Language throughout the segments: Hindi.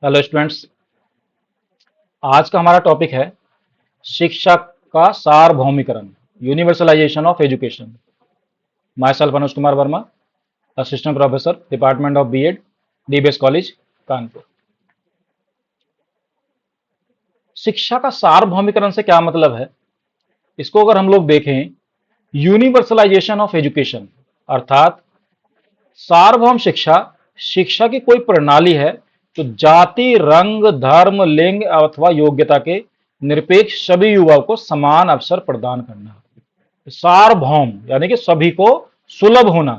Hello students. आज का हमारा टॉपिक है शिक्षा का सार्वभौमिकरण, universalisation of education. Myself Anuj Kumar Verma, assistant professor, department of BEd, DBS college, Kanpur. शिक्षा का सार्वभौमिकरण से क्या मतलब है? इसको अगर हम लोग देखें, यूनिवर्सलाइजेशन ऑफ एजुकेशन अर्थात सार्वभौम शिक्षा शिक्षा की कोई प्रणाली है जो जाति, रंग, धर्म, लिंग अथवा योग्यता के निरपेक्ष सभी युवाओं को समान अवसर प्रदान करना। सार्वभौम यानी कि सभी को सुलभ होना,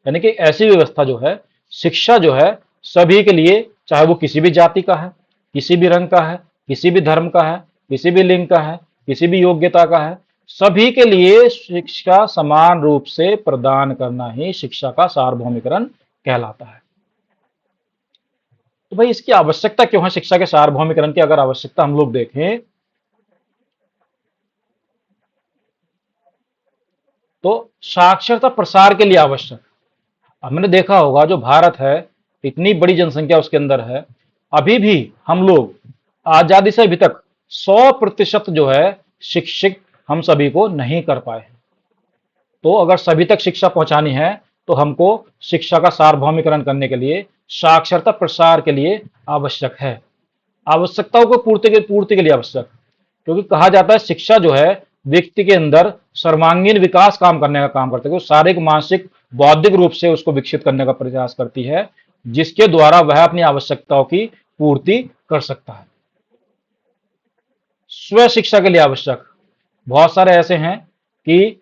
यानी कि ऐसी व्यवस्था जो है, शिक्षा जो है सभी के लिए, चाहे वो किसी भी जाति का है, किसी भी रंग का है, किसी भी धर्म का है, किसी भी लिंग का है, किसी भी योग्यता का है, सभी के लिए शिक्षा समान रूप से प्रदान करना ही शिक्षा का सार्वभौमिकरण कहलाता है। तो भाई इसकी आवश्यकता क्यों है? शिक्षा के सार्वभौमिकरण की अगर आवश्यकता हम लोग देखें तो साक्षरता प्रसार के लिए आवश्यक। हमने देखा होगा जो भारत है, इतनी बड़ी जनसंख्या उसके अंदर है, अभी भी हम लोग आजादी से अभी तक 100% जो है शिक्षित हम सभी को नहीं कर पाए। तो अगर सभी तक शिक्षा पहुंचानी है तो हमको शिक्षा का सार्वभौमिकरण करने के लिए, साक्षरता प्रसार के लिए आवश्यक है। आवश्यकताओं को पूर्ति के लिए आवश्यक, क्योंकि कहा जाता है शिक्षा जो है व्यक्ति के अंदर सर्वांगीण विकास काम करने का काम करती है, शारीरिक, मानसिक, बौद्धिक रूप से उसको विकसित करने का प्रयास करती है, जिसके द्वारा वह अपनी आवश्यकताओं की पूर्ति कर सकता है। स्व शिक्षा के लिए आवश्यक बहुत सारे ऐसे हैं कि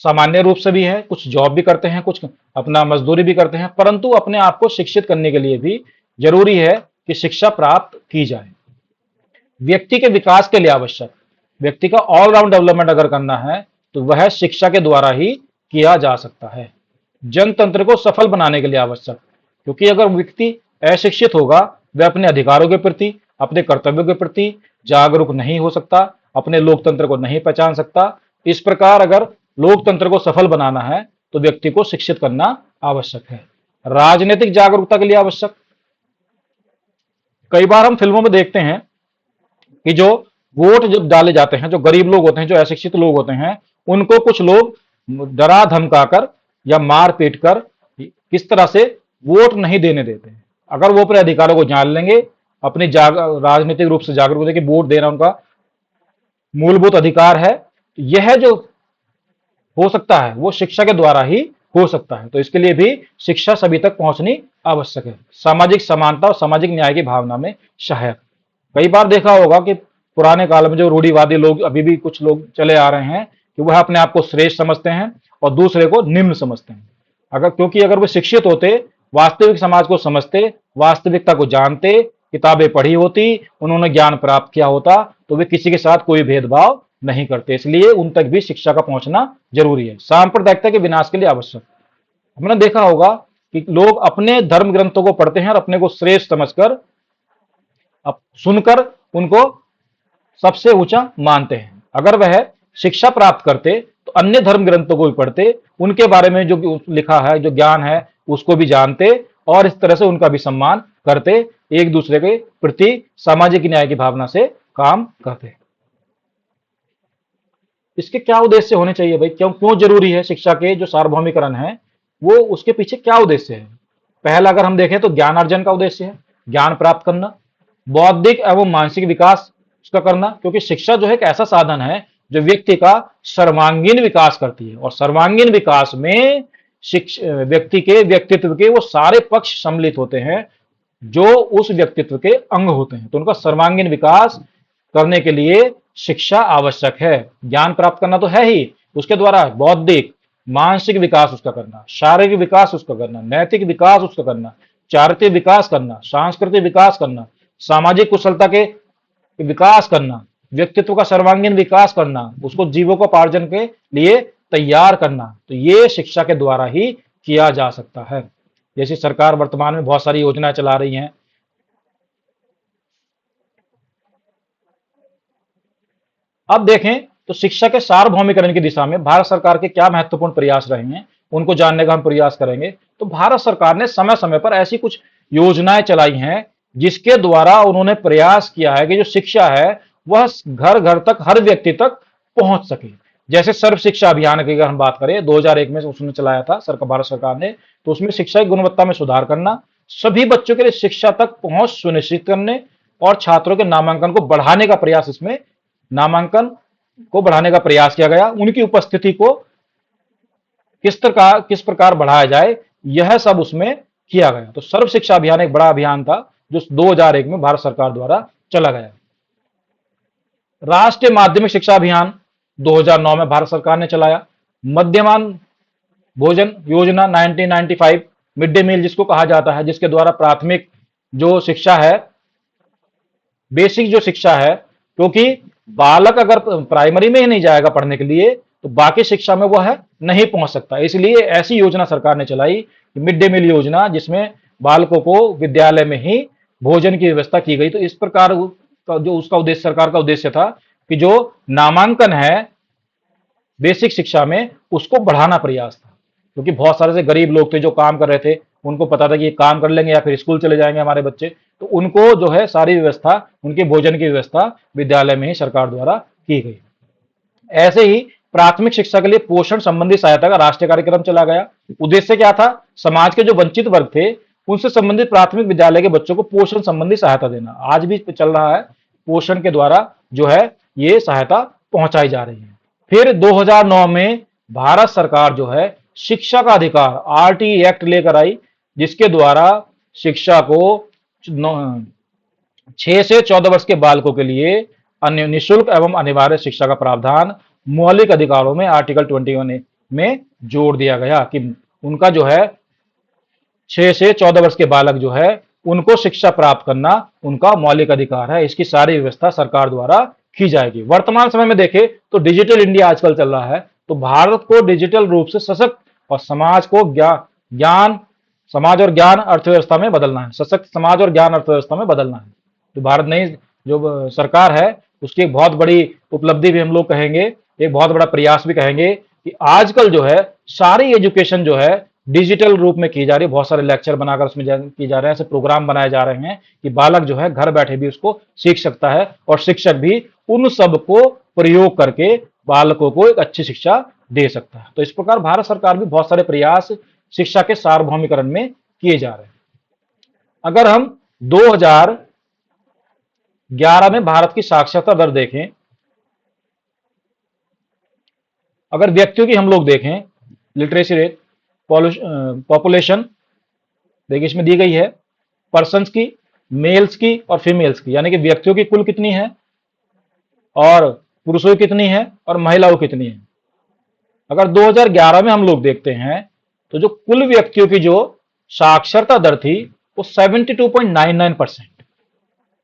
सामान्य रूप से भी है, कुछ जॉब भी करते हैं, कुछ अपना मजदूरी भी करते हैं, परंतु अपने आप को शिक्षित करने के लिए भी जरूरी है कि शिक्षा प्राप्त की जाए। व्यक्ति के विकास के लिए आवश्यक, व्यक्ति का ऑलराउंड डेवलपमेंट अगर करना है तो वह शिक्षा के द्वारा ही किया जा सकता है। जनतंत्र को सफल बनाने के लिए आवश्यक, क्योंकि अगर व्यक्ति अशिक्षित होगा, वह अपने अधिकारों के प्रति, अपने कर्तव्यों के प्रति जागरूक नहीं हो सकता, अपने लोकतंत्र को नहीं पहचान सकता। इस प्रकार अगर लोकतंत्र को सफल बनाना है तो व्यक्ति को शिक्षित करना आवश्यक है। राजनीतिक जागरूकता के लिए आवश्यक, कई बार हम फिल्मों में देखते हैं कि जो वोट जब डाले जाते हैं, जो गरीब लोग होते हैं, जो अशिक्षित लोग होते हैं, उनको कुछ लोग डरा धमकाकर या मार पीट कर किस तरह से वोट नहीं देने देते हैं। अगर वो अपने अधिकारों को जान लेंगे, अपनी राजनीतिक रूप से जागरूक होते कि वोट देना उनका मूलभूत अधिकार है, यह जो हो सकता है वो शिक्षा के द्वारा ही हो सकता है। तो इसके लिए भी शिक्षा सभी तक पहुंचनी आवश्यक है। सामाजिक समानता और सामाजिक न्याय की भावना में सहायक। कई बार देखा होगा कि पुराने काल में जो रूढ़िवादी लोग, अभी भी कुछ लोग चले आ रहे हैं कि वह अपने आप को श्रेष्ठ समझते हैं और दूसरे को निम्न समझते हैं। क्योंकि अगर वे शिक्षित होते, वास्तविक समाज को समझते, वास्तविकता को जानते, किताबें पढ़ी होती, उन्होंने ज्ञान प्राप्त किया होता, तो वे किसी के साथ कोई भेदभाव नहीं करते। इसलिए उन तक भी शिक्षा का पहुंचना जरूरी है। सांप्रदायिकता के विनाश के लिए आवश्यक, हमने देखा होगा कि लोग अपने धर्म ग्रंथों को पढ़ते हैं और अपने को श्रेष्ठ समझकर, अब सुनकर उनको सबसे ऊंचा मानते हैं। अगर वह शिक्षा प्राप्त करते तो अन्य धर्म ग्रंथों को भी पढ़ते, उनके बारे में जो लिखा है, जो ज्ञान है, उसको भी जानते और इस तरह से उनका भी सम्मान करते, एक दूसरे के प्रति सामाजिक न्याय की भावना से काम करते। इसके क्या उद्देश्य होने चाहिए भाई? क्यों क्यों जरूरी है शिक्षा के जो सार्वभौमिकरण है, वो उसके पीछे क्या उद्देश्य है? पहला अगर हम देखें तो ज्ञान अर्जन का उद्देश्य है, ज्ञान प्राप्त करना, बौद्धिक एवं मानसिक विकास उसका करना, क्योंकि शिक्षा जो है एक ऐसा साधन है जो व्यक्ति का सर्वांगीण विकास करती है, और सर्वांगीण विकास में व्यक्ति के व्यक्तित्व के वो सारे पक्ष सम्मिलित होते हैं जो उस व्यक्तित्व के अंग होते हैं। तो उनका सर्वांगीण विकास करने के लिए शिक्षा आवश्यक है। ज्ञान प्राप्त करना तो है ही, उसके द्वारा बौद्धिक, मानसिक विकास उसका करना, शारीरिक विकास उसका करना, नैतिक विकास उसका करना, चारित्रिक विकास करना, सांस्कृतिक विकास करना, सामाजिक कुशलता के विकास करना, व्यक्तित्व का सर्वांगीण विकास करना, उसको जीविकोपार्जन के लिए तैयार करना। तो ये शिक्षा के द्वारा ही किया जा सकता है। जैसे सरकार वर्तमान में बहुत सारी योजनाएं चला रही हैं। अब देखें तो शिक्षा के सार्वभौमिकरण की दिशा में भारत सरकार के क्या महत्वपूर्ण प्रयास रहे हैं, उनको जानने का हम प्रयास करेंगे। तो भारत सरकार ने समय समय पर ऐसी कुछ योजनाएं चलाई हैं जिसके द्वारा उन्होंने प्रयास किया है कि जो शिक्षा है वह घर घर तक, हर व्यक्ति तक पहुंच सके। जैसे सर्व शिक्षा अभियान की अगर हम बात करें, 2001 में उसने चलाया था सरकार, भारत सरकार ने, तो उसमें शिक्षा की गुणवत्ता में सुधार करना, सभी बच्चों के लिए शिक्षा तक पहुंच सुनिश्चित करने और छात्रों के नामांकन को बढ़ाने का प्रयास, इसमें नामांकन को बढ़ाने का प्रयास किया गया। उनकी उपस्थिति को किस प्रकार बढ़ाया जाए, यह सब उसमें किया गया। तो सर्व शिक्षा अभियान एक बड़ा अभियान था जो 2001 में भारत सरकार द्वारा चला गया। राष्ट्रीय माध्यमिक शिक्षा अभियान 2009 में भारत सरकार ने चलाया। मध्यमान भोजन योजना 1995, मिड डे मील जिसको कहा जाता है, जिसके द्वारा प्राथमिक जो शिक्षा है, बेसिक जो शिक्षा है, क्योंकि बालक अगर प्राइमरी में ही नहीं जाएगा पढ़ने के लिए तो बाकी शिक्षा में वह नहीं पहुंच सकता। इसलिए ऐसी योजना सरकार ने चलाई, मिड डे मील योजना, जिसमें बालकों को विद्यालय में ही भोजन की व्यवस्था की गई। तो इस प्रकार का जो उसका उद्देश्य, सरकार का उद्देश्य था कि जो नामांकन है बेसिक शिक्षा में उसको बढ़ाना प्रयास था, क्योंकि बहुत सारे से गरीब लोग थे जो काम कर रहे थे, उनको पता था कि ये काम कर लेंगे या फिर स्कूल चले जाएंगे हमारे बच्चे, तो उनको जो है सारी व्यवस्था, उनके भोजन की व्यवस्था विद्यालय में ही सरकार द्वारा की गई। ऐसे ही प्राथमिक शिक्षा के लिए पोषण संबंधी सहायता का राष्ट्रीय कार्यक्रम चला गया। उद्देश्य क्या था? समाज के जो वंचित वर्ग थे उनसे संबंधित प्राथमिक विद्यालय के बच्चों को पोषण संबंधी सहायता देना। आज भी चल रहा है, पोषण के द्वारा जो है ये सहायता पहुंचाई जा रही है। फिर 2009 में भारत सरकार जो है शिक्षा का अधिकार आरटी एक्ट लेकर आई, जिसके द्वारा शिक्षा को 6 से 14 वर्ष के बालकों के लिए अन्य निःशुल्क एवं अनिवार्य शिक्षा का प्रावधान मौलिक अधिकारों में आर्टिकल 21 में जोड़ दिया गया कि उनका जो है 6 से 14 वर्ष के बालक जो है उनको शिक्षा प्राप्त करना उनका मौलिक अधिकार है। इसकी सारी व्यवस्था सरकार द्वारा की जाएगी। वर्तमान समय में देखें तो डिजिटल इंडिया आजकल चल रहा है, तो भारत को डिजिटल रूप से सशक्त और समाज को समाज और ज्ञान अर्थव्यवस्था में बदलना है, सशक्त समाज और ज्ञान अर्थव्यवस्था में बदलना है। तो भारत नई जो सरकार है उसकी एक बहुत बड़ी उपलब्धि भी हम लोग कहेंगे, एक बहुत बड़ा प्रयास भी कहेंगे कि आजकल जो है सारी एजुकेशन जो है डिजिटल रूप में की जा रही है। बहुत सारे लेक्चर बनाकर उसमें की जा रहे हैं, ऐसे प्रोग्राम बनाए जा रहे हैं कि बालक जो है घर बैठे भी उसको सीख सकता है और शिक्षक भी उन सब को प्रयोग करके बालकों को एक अच्छी शिक्षा दे सकता है। तो इस प्रकार भारत सरकार भी बहुत सारे प्रयास शिक्षा के सार्वभौमिकरण में किए जा रहे हैं। अगर हम 2011 में भारत की साक्षरता दर देखें, अगर व्यक्तियों की हम लोग देखें, लिटरेसी रेट, पॉपुलेशन देखिए इसमें दी गई है, पर्सन्स की, मेल्स की और फीमेल्स की, यानी कि व्यक्तियों की कुल कितनी है और पुरुषों की कितनी है और महिलाओं कितनी है। अगर 2011 में हम लोग देखते हैं तो जो कुल व्यक्तियों की जो साक्षरता दर थी वो 72.99%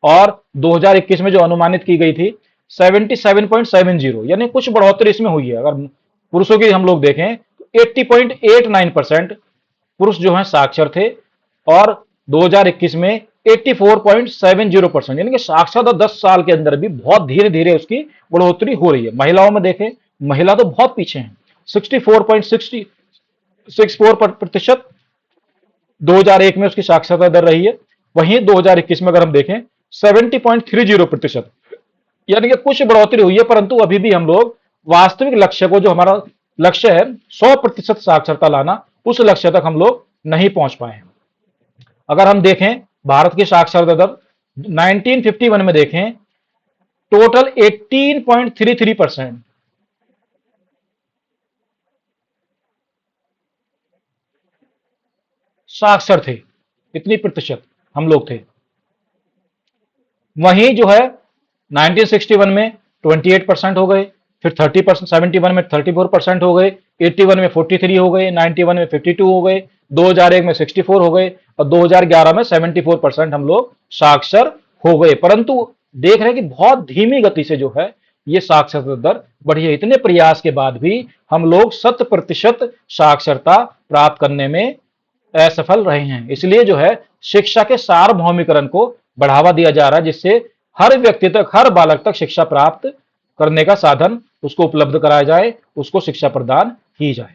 और 2021 में जो अनुमानित की गई थी 77.70, यानी कुछ बढ़ोतरी इसमें हुई है। अगर पुरुषों की हम लोग देखें तो 80.89% पुरुष जो हैं साक्षर थे और 2021 में 84.70%, यानी कि साक्षरता 10 साल के अंदर भी बहुत धीरे धीरे उसकी बढ़ोतरी हो रही है। महिलाओं में देखें, महिला तो बहुत पीछे हैं, 64.64% 2001 में उसकी साक्षरता दर रही है। वहीं 2021 में अगर हम देखें 70.30%, यानी कि कुछ बढ़ोतरी हुई है, परंतु अभी भी हम लोग वास्तविक लक्ष्य को, जो हमारा लक्ष्य है 100% साक्षरता लाना, उस लक्ष्य तक हम लोग नहीं पहुंच पाए हैं। अगर हम देखें भारत की साक्षरता दर 1951 में देखें, टोटल 18.33% साक्षर थे, इतनी प्रतिशत हम लोग थे। वहीं जो है 1961 में 28% हो गए, फिर 30%, 71 में 34% हो गए, 81 में 43 हो गए, 91 में 52 हो गए, 2001 में 64 हो गए और 2011 में 74% हम लोग साक्षर हो गए। परंतु देख रहे हैं कि बहुत धीमी गति से जो है ये साक्षरता दर बढ़ी है। इतने प्रयास के बाद भी हम लोग 100% साक्षरता प्राप्त करने में असफल रहे हैं। इसलिए जो है शिक्षा के सार्वभौमिकरण को बढ़ावा दिया जा रहा है, जिससे हर व्यक्ति तक, हर बालक तक शिक्षा प्राप्त करने का साधन उसको उपलब्ध कराया जाए, उसको शिक्षा प्रदान की जाए।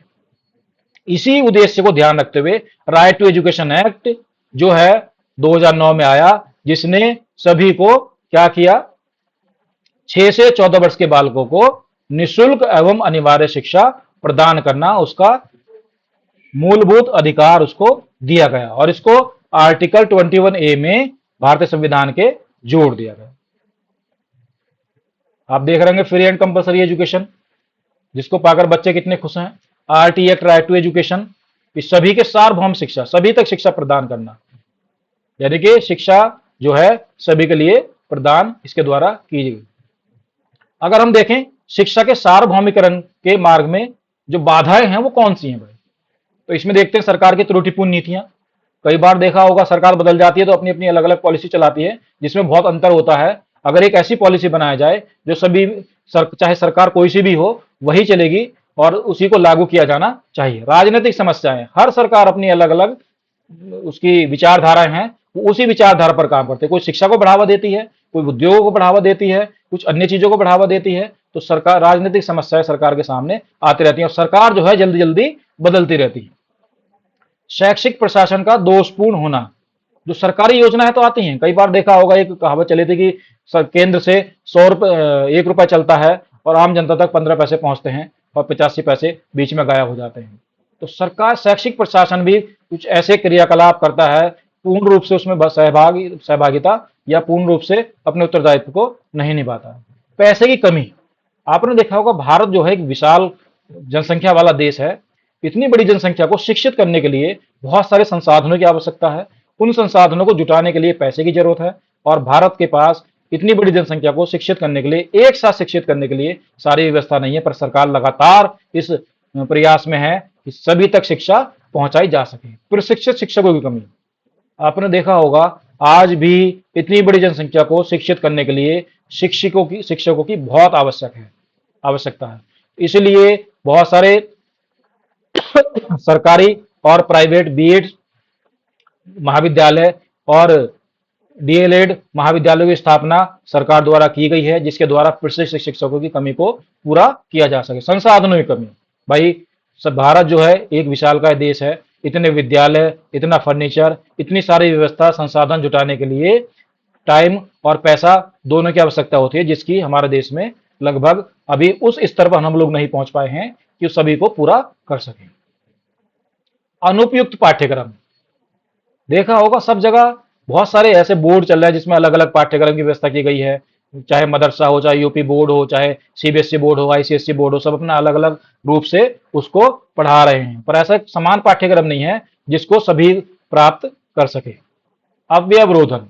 इसी उद्देश्य को ध्यान रखते हुए राइट टू एजुकेशन एक्ट जो है 2009 में आया, जिसने सभी को क्या किया, 6 से 14 वर्ष के बालकों को निःशुल्क एवं अनिवार्य शिक्षा प्रदान करना उसका मूलभूत अधिकार उसको दिया गया, और इसको आर्टिकल 21A में भारतीय संविधान के जोड़ दिया गया। आप देख रहे हैं फ्री एंड कंपलसरी एजुकेशन, जिसको पाकर बच्चे कितने खुश हैं। RT act, right to education, इस सभी के सार्वभौम शिक्षा, सभी तक शिक्षा प्रदान करना, यानी कि शिक्षा जो है सभी के लिए प्रदान इसके द्वारा की गई। अगर हम देखें शिक्षा के सार्वभौमिकरण के मार्ग में जो बाधाएं हैं वो कौन सी हैं भाई, तो इसमें देखते हैं सरकार की त्रुटिपूर्ण नीतियां। कई बार देखा होगा सरकार बदल जाती है तो अपनी अपनी अलग अलग पॉलिसी चलाती है, जिसमें बहुत अंतर होता है। अगर एक ऐसी पॉलिसी बनाया जाए जो सभी चाहे सरकार कोई सी भी हो वही चलेगी और उसी को लागू किया जाना चाहिए। राजनीतिक समस्याएं, हर सरकार अपनी अलग अलग उसकी विचारधाराएं हैं, वो उसी विचारधारा पर काम करते हैं। कोई शिक्षा को बढ़ावा देती है, कोई उद्योगों को बढ़ावा देती है, कुछ अन्य चीजों को बढ़ावा देती है। तो सरकार, राजनीतिक समस्याएं सरकार के सामने आती रहती है और सरकार जो है जल्दी जल्दी बदलती रहती है। शैक्षिक प्रशासन का दोषपूर्ण होना, जो सरकारी योजनाएं तो आती हैं, कई बार देखा होगा एक कहावत चली थी कि केंद्र से 100 रुपए चलता है और आम जनता तक 15 पैसे पहुंचते हैं और 85 पैसे बीच में गायब हो जाते हैं। तो सरकार, शैक्षिक प्रशासन भी कुछ ऐसे क्रियाकलाप करता है, पूर्ण रूप से उसमें सहभागिता या पूर्ण रूप से अपने उत्तरदायित्व को नहीं निभाता। पैसे की कमी, आपने देखा होगा भारत जो है एक विशाल जनसंख्या वाला देश है। इतनी बड़ी जनसंख्या को शिक्षित करने के लिए बहुत सारे संसाधनों की आवश्यकता है। उन संसाधनों को जुटाने के लिए पैसे की जरूरत है, और भारत के पास इतनी बड़ी जनसंख्या को शिक्षित करने के लिए, एक साथ शिक्षित करने के लिए सारी व्यवस्था नहीं है। पर सरकार लगातार इस प्रयास में है कि सभी तक शिक्षा पहुंचाई जा सके। प्रशिक्षित शिक्षकों की कमी, आपने देखा होगा आज भी इतनी बड़ी जनसंख्या को शिक्षित करने के लिए शिक्षकों की बहुत आवश्यकता है। इसलिए बहुत सारे सरकारी और प्राइवेट बीएड महाविद्यालय और डीएलएड महाविद्यालयों की स्थापना सरकार द्वारा की गई है, जिसके द्वारा प्रशिक्षित शिक्षकों की कमी को पूरा किया जा सके। संसाधनों की कमी, भाई सब भारत जो है एक विशालकाय देश है, इतने विद्यालय, इतना फर्नीचर, इतनी सारी व्यवस्था, संसाधन जुटाने के लिए टाइम और पैसा दोनों की आवश्यकता होती है, जिसकी हमारे देश में लगभग अभी उस स्तर पर हम लोग नहीं पहुंच पाए हैं कि उस सभी को पूरा कर सकें। अनुपयुक्त पाठ्यक्रम, देखा होगा सब जगह बहुत सारे ऐसे बोर्ड चल रहे हैं जिसमें अलग अलग पाठ्यक्रम की व्यवस्था की गई है, चाहे मदरसा हो, चाहे यूपी बोर्ड हो, चाहे सीबीएसई बोर्ड हो, आईसीएसई बोर्ड हो, सब अपना अलग अलग रूप से उसको पढ़ा रहे हैं, पर ऐसा समान पाठ्यक्रम नहीं है जिसको सभी प्राप्त कर सके। अव्यवरोधन,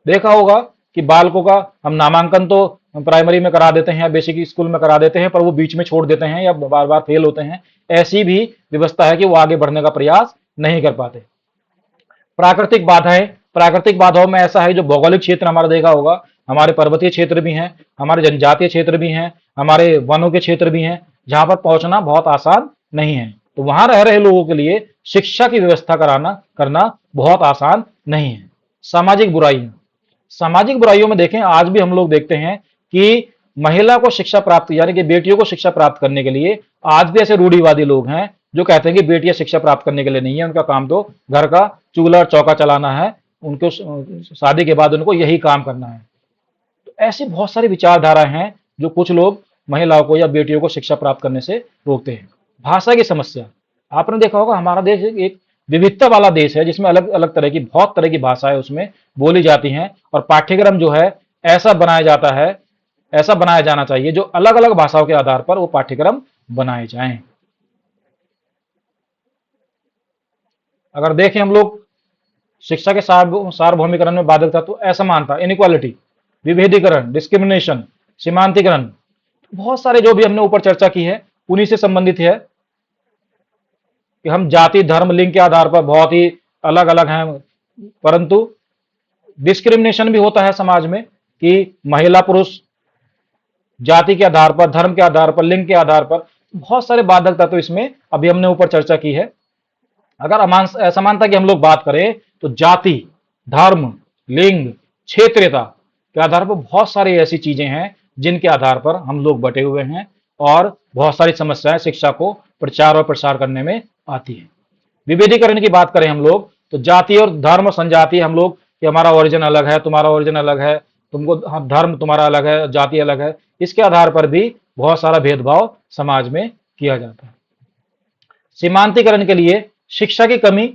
देखा होगा कि बालकों का हम नामांकन तो प्राइमरी में करा देते हैं या बेसिक स्कूल में करा देते हैं, पर वो बीच में छोड़ देते हैं या बार बार फेल होते हैं। ऐसी भी व्यवस्था है कि वो आगे बढ़ने का प्रयास नहीं कर पाते। प्राकृतिक बाधाएं, प्राकृतिक बाधाओं में ऐसा है जो भौगोलिक क्षेत्र हमारा देखा होगा, हमारे पर्वतीय क्षेत्र भी हैं, हमारे जनजातीय क्षेत्र भी हैं, हमारे वनों के क्षेत्र भी हैं, जहां पर पहुंचना बहुत आसान नहीं है। तो वहां रह रहे लोगों के लिए शिक्षा की व्यवस्था करना बहुत आसान नहीं है। सामाजिक बुराइयां, सामाजिक बुराइयों में देखें आज भी हम लोग देखते हैं कि महिला को शिक्षा प्राप्त, यानी कि बेटियों को शिक्षा प्राप्त करने के लिए आज भी ऐसे रूढ़िवादी लोग हैं जो कहते हैं कि बेटियां शिक्षा प्राप्त करने के लिए नहीं है, उनका काम तो घर का चूल्हा और चौका चलाना है, उनको शादी के बाद उनको यही काम करना है। तो ऐसी बहुत सारी विचारधाराएं हैं जो कुछ लोग महिलाओं को या बेटियों को शिक्षा प्राप्त करने से रोकते हैं। भाषा की समस्या, आपने देखा होगा हमारा देश एक विविधता वाला देश है, जिसमें अलग अलग तरह की, बहुत तरह की भाषाएं उसमें बोली जाती हैं, और पाठ्यक्रम जो है ऐसा बनाया जाता है, ऐसा बनाया जाना चाहिए जो अलग अलग भाषाओं के आधार पर वो पाठ्यक्रम बनाए जाएं। अगर देखें हम लोग शिक्षा के सार्वभौमिकरण में बाधक था तो असमानता, इनइक्वालिटी, विभेदीकरण, डिस्क्रिमिनेशन, सीमांतीकरण, बहुत सारे जो भी हमने ऊपर चर्चा की है उन्हीं से संबंधित है कि हम जाति, धर्म, लिंग के आधार पर बहुत ही अलग अलग हैं, परंतु डिस्क्रिमिनेशन भी होता है समाज में कि महिला पुरुष जाति के आधार पर, धर्म के आधार पर, लिंग के आधार पर बहुत सारे बाधक तत्व इसमें अभी हमने ऊपर चर्चा की है। अगर असमानता की हम लोग बात करें तो जाति, धर्म, लिंग, क्षेत्रीयता के आधार पर बहुत सारी ऐसी चीजें हैं जिनके आधार पर हम लोग बटे हुए हैं, और बहुत सारी समस्याएं शिक्षा को प्रचार और प्रसार करने में आती है। विभेदीकरण की बात करें हम लोग तो जाति और धर्म और संजाति हम लोग कि हमारा ओरिजिन अलग है, तुम्हारा ओरिजिन अलग है, तुमको धर्म तुम्हारा अलग है, जाति अलग है, इसके आधार पर भी बहुत सारा भेदभाव समाज में किया जाता है। सीमांतीकरण के लिए शिक्षा की कमी,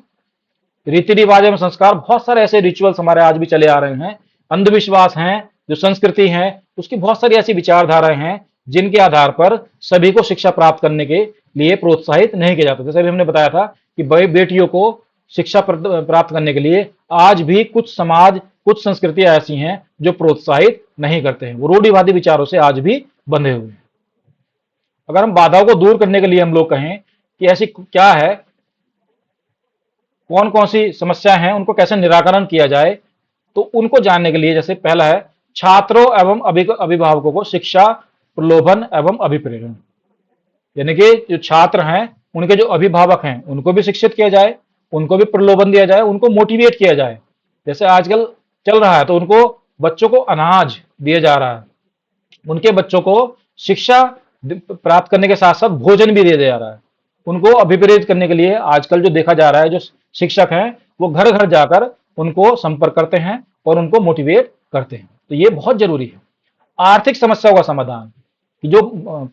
रीति रिवाज एवं संस्कार, बहुत सारे ऐसे रिचुअल्स हमारे आज भी चले आ रहे हैं, अंधविश्वास हैं, जो संस्कृति है उसकी बहुत सारी ऐसी विचारधाराएं हैं जिनके आधार पर सभी को शिक्षा प्राप्त करने के लिए प्रोत्साहित नहीं किया जाता। जैसे अभी हमने बताया था कि बेटियों को शिक्षा प्राप्त करने के लिए आज भी कुछ समाज, कुछ संस्कृतियां ऐसी हैं जो प्रोत्साहित नहीं करते हैं, वो रूढ़िवादी विचारों से आज भी बंधे हुए हैं। अगर हम बाधाओं को दूर करने के लिए हम लोग कहें कि ऐसी क्या है, कौन कौन सी समस्या है, उनको कैसे निराकरण किया जाए, तो उनको जानने के लिए जैसे पहला है छात्रों एवं अभिभावकों को शिक्षा प्रलोभन एवं अभिप्रेरण, यानी कि जो छात्र हैं उनके जो अभिभावक हैं उनको भी शिक्षित किया जाए, उनको भी प्रलोभन दिया जाए, उनको मोटिवेट किया जाए। जैसे आजकल चल रहा है तो उनको बच्चों को अनाज दिया जा रहा है, उनके बच्चों को शिक्षा प्राप्त करने के साथ साथ भोजन भी दिया जा रहा है। उनको अभिप्रेरित करने के लिए आजकल जो देखा जा रहा है, जो शिक्षक हैं वो घर घर जाकर उनको संपर्क करते हैं और उनको मोटिवेट करते हैं, तो ये बहुत जरूरी है। आर्थिक समस्याओं का समाधान, कि जो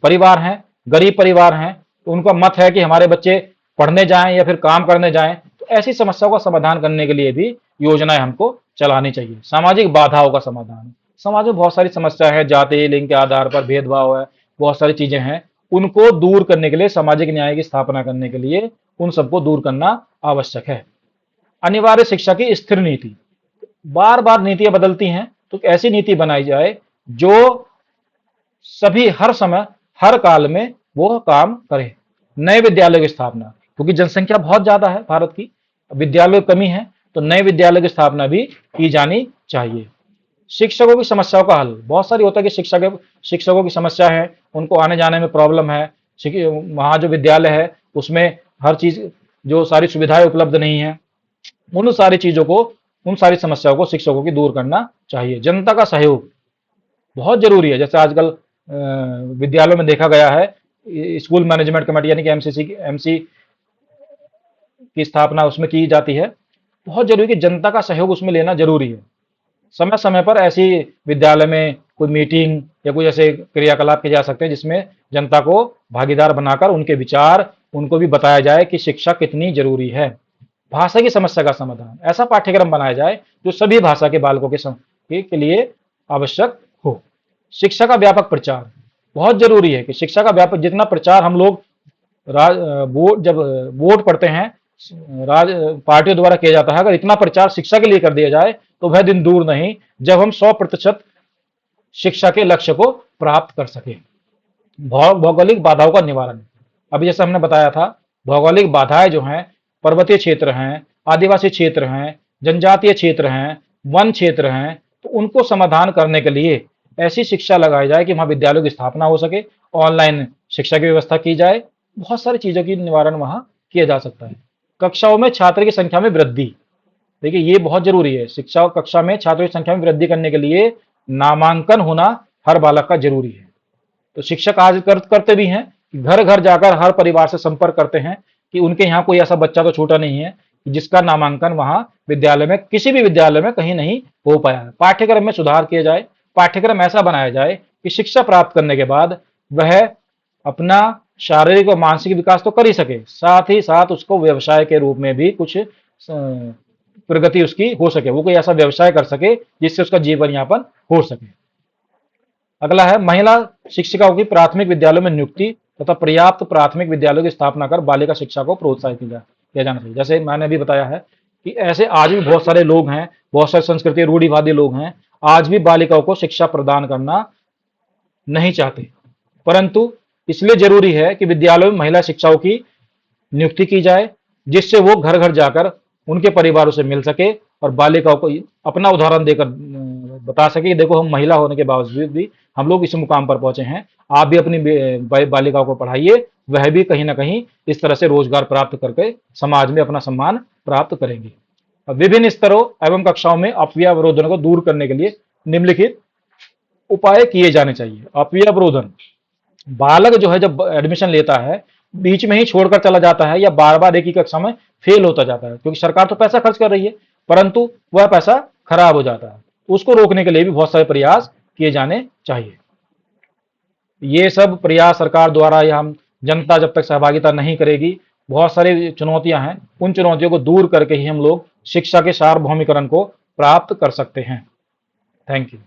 परिवार हैं, गरीब परिवार हैं, तो उनका मत है कि हमारे बच्चे पढ़ने जाएं या फिर काम करने जाएं, तो ऐसी समस्याओं का समाधान करने के लिए भी योजनाएं हमको चलानी चाहिए। सामाजिक बाधाओं का समाधान, समाज में बहुत सारी समस्या है, जाति लिंग के आधार पर भेदभाव है, बहुत सारी चीजें हैं, उनको दूर करने के लिए, सामाजिक न्याय की स्थापना करने के लिए उन सबको दूर करना आवश्यक है। अनिवार्य शिक्षा की स्थिर नीति, बार बार नीतियां बदलती हैं, तो ऐसी नीति बनाई जाए जो सभी हर समय हर काल में वो काम करे। नए विद्यालय की स्थापना, क्योंकि जनसंख्या बहुत ज्यादा है भारत की, विद्यालय की कमी है, तो नए विद्यालय की स्थापना भी की जानी चाहिए। शिक्षकों की समस्याओं का हल, बहुत सारी होता है कि शिक्षकों की समस्या है, उनको आने जाने में प्रॉब्लम है, वहां जो विद्यालय है उसमें हर चीज, जो सारी सुविधाएं उपलब्ध नहीं है, उन सारी चीजों को, उन सारी समस्याओं को शिक्षकों की दूर करना चाहिए। जनता का सहयोग बहुत जरूरी है। जैसे आजकल विद्यालयों में देखा गया है, स्कूल मैनेजमेंट कमेटी यानी कि एमसी की स्थापना उसमें की जाती है, बहुत जरूरी कि जनता का सहयोग उसमें लेना जरूरी है। समय समय पर ऐसी विद्यालय में कोई मीटिंग या कोई ऐसे क्रियाकलाप किए जा सकते हैं जिसमें जनता को भागीदार बनाकर उनके विचार, उनको भी बताया जाए कि शिक्षा कितनी जरूरी है। भाषा की समस्या का समाधान, ऐसा पाठ्यक्रम बनाया जाए जो सभी भाषा के बालकों के लिए आवश्यक हो। शिक्षा का व्यापक प्रचार, बहुत जरूरी है कि शिक्षा का व्यापक, जितना प्रचार हम लोग जब वोट पढ़ते हैं राज पार्टियों द्वारा किया जाता है, अगर इतना प्रचार शिक्षा के लिए कर दिया जाए तो वह दिन दूर नहीं जब हम 100% शिक्षा के लक्ष्य को प्राप्त कर सके। भौगोलिक बाधाओं का निवारण, अभी जैसे हमने बताया था, भौगोलिक बाधाएं जो हैं, पर्वतीय क्षेत्र हैं, आदिवासी क्षेत्र हैं, जनजातीय क्षेत्र हैं, वन क्षेत्र हैं, तो उनको समाधान करने के लिए ऐसी शिक्षा लगाई जाए कि वहां विद्यालयों की स्थापना हो सके, ऑनलाइन शिक्षा की व्यवस्था की जाए, बहुत सारी चीजों की निवारण वहां किया जा सकता है। कक्षाओं में छात्र की संख्या में वृद्धि, देखिए ये बहुत जरूरी है। शिक्षा कक्षा में छात्रों की संख्या में वृद्धि करने के लिए नामांकन होना हर बालक का जरूरी है। तो शिक्षक आज करते भी हैं, घर घर जाकर हर परिवार से संपर्क करते हैं कि उनके यहाँ कोई ऐसा बच्चा तो छूटा नहीं है जिसका नामांकन वहां विद्यालय में, किसी भी विद्यालय में कहीं नहीं हो पाया है। पाठ्यक्रम में सुधार किया जाए, पाठ्यक्रम ऐसा बनाया जाए कि शिक्षा प्राप्त करने के बाद वह अपना शारीरिक और मानसिक विकास तो कर ही सके, साथ ही साथ उसको व्यवसाय के रूप में भी कुछ प्रगति उसकी हो सके, वो कोई ऐसा व्यवसाय कर सके जिससे उसका जीवन यापन हो सके। अगला है महिला शिक्षिकाओं की प्राथमिक विद्यालयों में नियुक्ति तथा पर्याप्त प्राथमिक विद्यालयों की स्थापना कर बालिका शिक्षा को प्रोत्साहित किया जाना चाहिए। जैसे मैंने अभी बताया है कि ऐसे आज भी बहुत सारे लोग हैं, बहुत सारे संस्कृति रूढ़िवादी लोग हैं, आज भी बालिकाओं को शिक्षा प्रदान करना नहीं चाहते, परंतु इसलिए जरूरी है कि विद्यालयों में महिला शिक्षाओं की नियुक्ति की जाए, जिससे वो घर घर जाकर उनके परिवारों से मिल सके और बालिकाओं को अपना उदाहरण देकर बता सके कि देखो हम महिला होने के बावजूद भी हम लोग इस मुकाम पर पहुंचे हैं, आप भी अपनी बालिकाओं को पढ़ाइए, वह भी कहीं ना कहीं इस तरह से रोजगार प्राप्त करके समाज में अपना सम्मान प्राप्त करेंगे। विभिन्न स्तरों एवं कक्षाओं में अपव्यय अवरोधन को दूर करने के लिए निम्नलिखित उपाय किए जाने चाहिए। अपव्यय अवरोधन, बालक जो है जब एडमिशन लेता है बीच में ही छोड़कर चला जाता है या बार बार एक ही कक्षा में फेल होता जाता है, क्योंकि सरकार तो पैसा खर्च कर रही है परंतु वह पैसा खराब हो जाता है। उसको रोकने के लिए भी बहुत सारे प्रयास किए जाने चाहिए। ये सब प्रयास सरकार द्वारा या हम जनता जब तक सहभागिता नहीं करेगी, बहुत सारी चुनौतियां हैं, उन चुनौतियों को दूर करके ही हम लोग शिक्षा के सार्वभौमिकरण को प्राप्त कर सकते हैं। Thank you.